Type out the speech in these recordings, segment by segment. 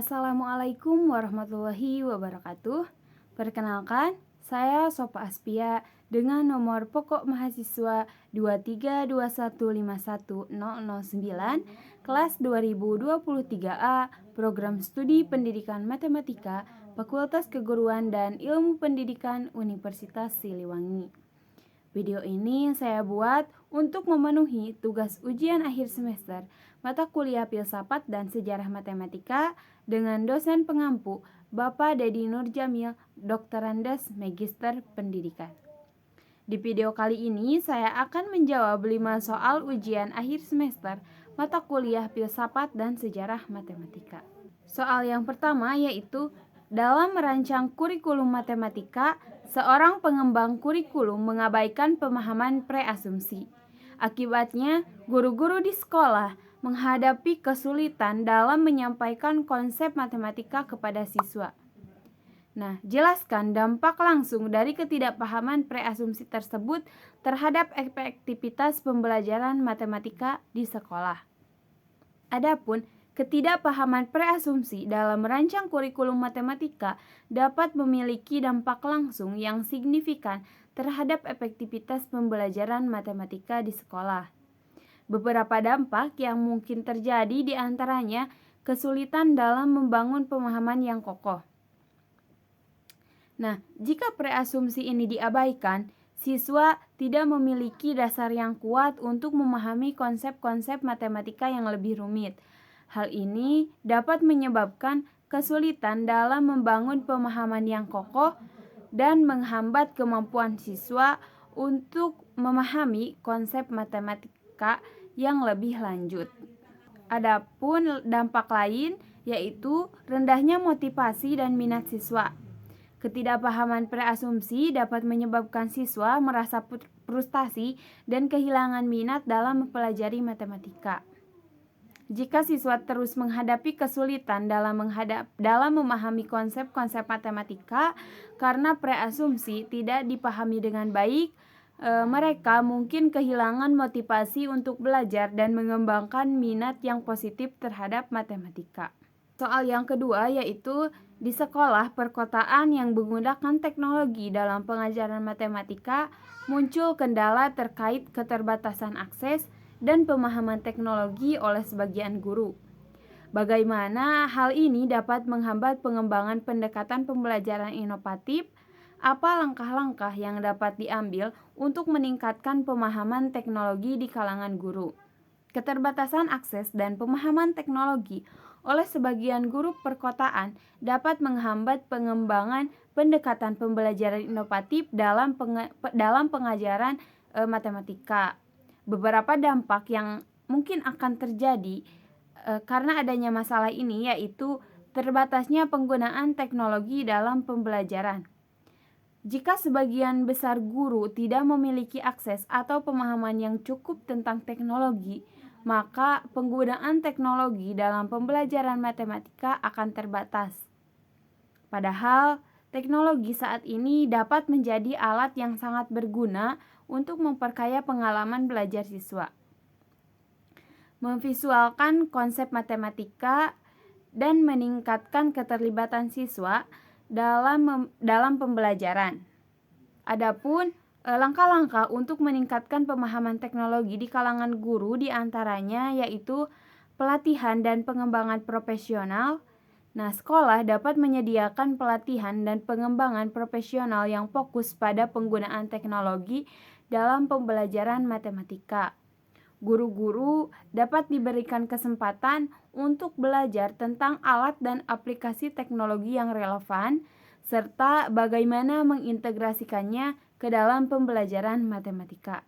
Assalamualaikum warahmatullahi wabarakatuh. Perkenalkan, saya Sopa Aspia dengan nomor pokok mahasiswa 232151009 kelas 2023A Program Studi Pendidikan Matematika Fakultas Keguruan dan Ilmu Pendidikan Universitas Siliwangi. Video ini saya buat untuk memenuhi tugas ujian akhir semester mata kuliah filsafat dan sejarah matematika dengan dosen pengampu Bapak Dedi Nurjamil, Doktorandes Magister Pendidikan. Di video kali ini saya akan menjawab 5 soal ujian akhir semester mata kuliah filsafat dan sejarah matematika. Soal yang pertama yaitu dalam merancang kurikulum matematika, seorang pengembang kurikulum mengabaikan pemahaman preasumsi. Akibatnya, guru-guru di sekolah menghadapi kesulitan dalam menyampaikan konsep matematika kepada siswa. Nah, jelaskan dampak langsung dari ketidakpahaman preasumsi tersebut terhadap efektivitas pembelajaran matematika di sekolah. Adapun ketidakpahaman preasumsi dalam merancang kurikulum matematika dapat memiliki dampak langsung yang signifikan terhadap efektivitas pembelajaran matematika di sekolah. Beberapa dampak yang mungkin terjadi diantaranya kesulitan dalam membangun pemahaman yang kokoh. Nah, jika preasumsi ini diabaikan, siswa tidak memiliki dasar yang kuat untuk memahami konsep-konsep matematika yang lebih rumit. Hal ini dapat menyebabkan kesulitan dalam membangun pemahaman yang kokoh dan menghambat kemampuan siswa untuk memahami konsep matematika yang lebih lanjut. Adapun dampak lain yaitu rendahnya motivasi dan minat siswa. Ketidakpahaman preasumsi dapat menyebabkan siswa merasa frustasi dan kehilangan minat dalam mempelajari matematika. Jika siswa terus menghadapi kesulitan dalam memahami konsep-konsep matematika karena preasumsi tidak dipahami dengan baik, mereka mungkin kehilangan motivasi untuk belajar dan mengembangkan minat yang positif terhadap matematika. Soal yang kedua yaitu di sekolah perkotaan yang menggunakan teknologi dalam pengajaran matematika muncul kendala terkait keterbatasan akses dan pemahaman teknologi oleh sebagian guru. Bagaimana hal ini dapat menghambat pengembangan pendekatan pembelajaran inovatif? Apa langkah-langkah yang dapat diambil untuk meningkatkan pemahaman teknologi di kalangan guru? Keterbatasan akses dan pemahaman teknologi oleh sebagian guru perkotaan dapat menghambat pengembangan pendekatan pembelajaran inovatif dalam pengajaran matematika. Beberapa dampak yang mungkin akan terjadi karena adanya masalah ini yaitu terbatasnya penggunaan teknologi dalam pembelajaran. Jika sebagian besar guru tidak memiliki akses atau pemahaman yang cukup tentang teknologi, maka penggunaan teknologi dalam pembelajaran matematika akan terbatas. Padahal, teknologi saat ini dapat menjadi alat yang sangat berguna untuk memperkaya pengalaman belajar siswa. Memvisualkan konsep matematika dan meningkatkan keterlibatan siswa dalam pembelajaran. Adapun langkah-langkah untuk meningkatkan pemahaman teknologi di kalangan guru diantaranya yaitu pelatihan dan pengembangan profesional. Nah, sekolah dapat menyediakan pelatihan dan pengembangan profesional yang fokus pada penggunaan teknologi dalam pembelajaran matematika. Guru-guru dapat diberikan kesempatan untuk belajar tentang alat dan aplikasi teknologi yang relevan, serta bagaimana mengintegrasikannya ke dalam pembelajaran matematika.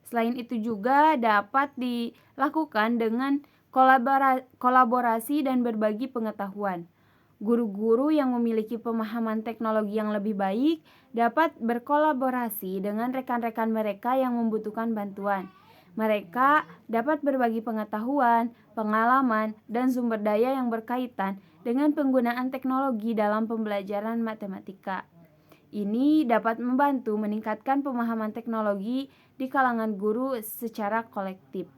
Selain itu juga dapat dilakukan dengan kolaborasi dan berbagi pengetahuan. Guru-guru yang memiliki pemahaman teknologi yang lebih baik dapat berkolaborasi dengan rekan-rekan mereka yang membutuhkan bantuan. Mereka dapat berbagi pengetahuan, pengalaman, dan sumber daya yang berkaitan dengan penggunaan teknologi dalam pembelajaran matematika. Ini dapat membantu meningkatkan pemahaman teknologi di kalangan guru secara kolektif.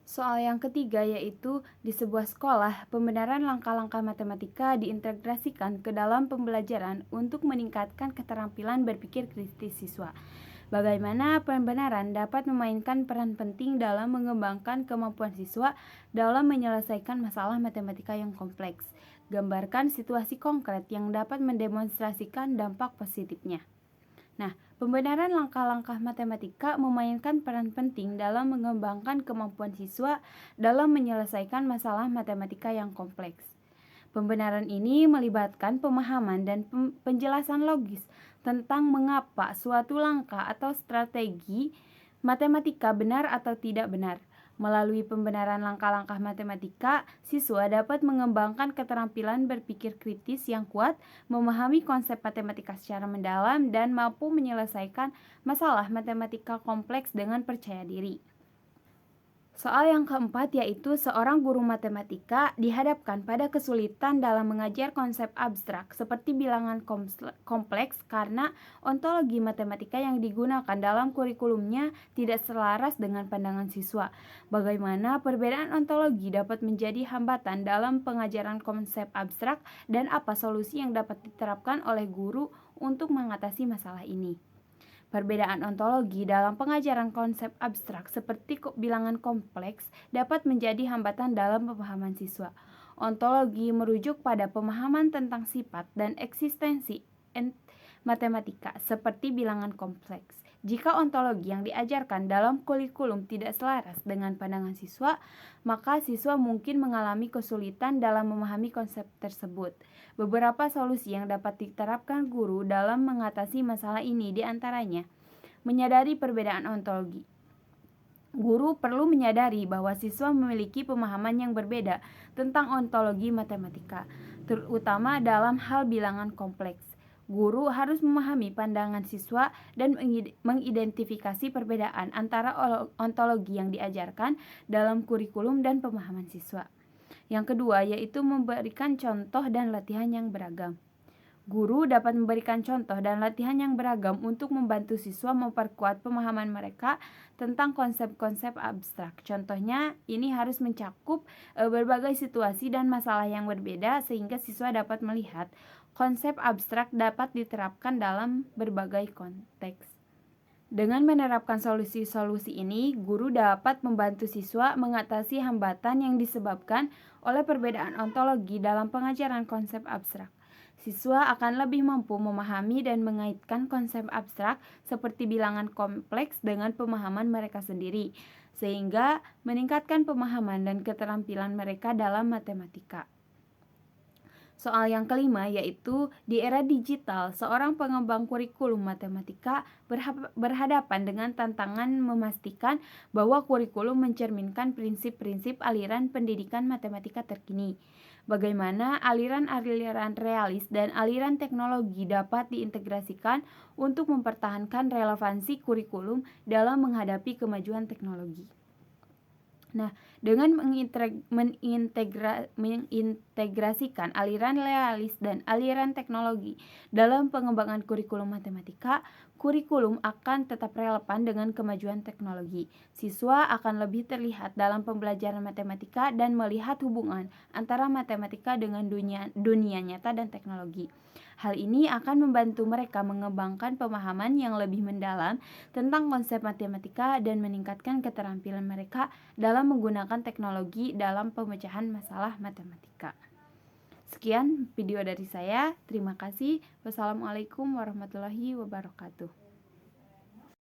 Soal yang ketiga yaitu di sebuah sekolah, pembenaran langkah-langkah matematika diintegrasikan ke dalam pembelajaran untuk meningkatkan keterampilan berpikir kritis siswa. Bagaimana pembenaran dapat memainkan peran penting dalam mengembangkan kemampuan siswa dalam menyelesaikan masalah matematika yang kompleks. Gambarkan situasi konkret yang dapat mendemonstrasikan dampak positifnya. Nah, pembenaran langkah-langkah matematika memainkan peran penting dalam mengembangkan kemampuan siswa dalam menyelesaikan masalah matematika yang kompleks. Pembenaran ini melibatkan pemahaman dan penjelasan logis tentang mengapa suatu langkah atau strategi matematika benar atau tidak benar. Melalui pembenaran langkah-langkah matematika, siswa dapat mengembangkan keterampilan berpikir kritis yang kuat, memahami konsep matematika secara mendalam, dan mampu menyelesaikan masalah matematika kompleks dengan percaya diri. Soal yang keempat yaitu seorang guru matematika dihadapkan pada kesulitan dalam mengajar konsep abstrak seperti bilangan kompleks karena ontologi matematika yang digunakan dalam kurikulumnya tidak selaras dengan pandangan siswa. Bagaimana perbedaan ontologi dapat menjadi hambatan dalam pengajaran konsep abstrak dan apa solusi yang dapat diterapkan oleh guru untuk mengatasi masalah ini? Perbedaan ontologi dalam pengajaran konsep abstrak seperti bilangan kompleks dapat menjadi hambatan dalam pemahaman siswa. Ontologi merujuk pada pemahaman tentang sifat dan eksistensi matematika seperti bilangan kompleks. Jika ontologi yang diajarkan dalam kurikulum tidak selaras dengan pandangan siswa, maka siswa mungkin mengalami kesulitan dalam memahami konsep tersebut. Beberapa solusi yang dapat diterapkan guru dalam mengatasi masalah ini diantaranya menyadari perbedaan ontologi. Guru perlu menyadari bahwa siswa memiliki pemahaman yang berbeda tentang ontologi matematika, terutama dalam hal bilangan kompleks. Guru harus memahami pandangan siswa dan mengidentifikasi perbedaan antara ontologi yang diajarkan dalam kurikulum dan pemahaman siswa. Yang kedua yaitu memberikan contoh dan latihan yang beragam. Guru dapat memberikan contoh dan latihan yang beragam untuk membantu siswa memperkuat pemahaman mereka tentang konsep-konsep abstrak. Contohnya, ini harus mencakup berbagai situasi dan masalah yang berbeda sehingga siswa dapat melihat konsep abstrak dapat diterapkan dalam berbagai konteks. Dengan menerapkan solusi-solusi ini, guru dapat membantu siswa mengatasi hambatan yang disebabkan oleh perbedaan ontologi dalam pengajaran konsep abstrak. Siswa akan lebih mampu memahami dan mengaitkan konsep abstrak seperti bilangan kompleks dengan pemahaman mereka sendiri, sehingga meningkatkan pemahaman dan keterampilan mereka dalam matematika. Soal yang kelima yaitu di era digital, seorang pengembang kurikulum matematika berhadapan dengan tantangan memastikan bahwa kurikulum mencerminkan prinsip-prinsip aliran pendidikan matematika terkini. Bagaimana aliran-aliran realis dan aliran teknologi dapat diintegrasikan untuk mempertahankan relevansi kurikulum dalam menghadapi kemajuan teknologi. Nah, dengan mengintegrasikan aliran realis dan aliran teknologi dalam pengembangan kurikulum matematika, kurikulum akan tetap relevan dengan kemajuan teknologi. Siswa akan lebih terlihat dalam pembelajaran matematika dan melihat hubungan antara matematika dengan dunia nyata dan teknologi. Hal ini akan membantu mereka mengembangkan pemahaman yang lebih mendalam tentang konsep matematika dan meningkatkan keterampilan mereka dalam menggunakan teknologi dalam pemecahan masalah matematika. Sekian video dari saya. Terima kasih. Wassalamualaikum warahmatullahi wabarakatuh.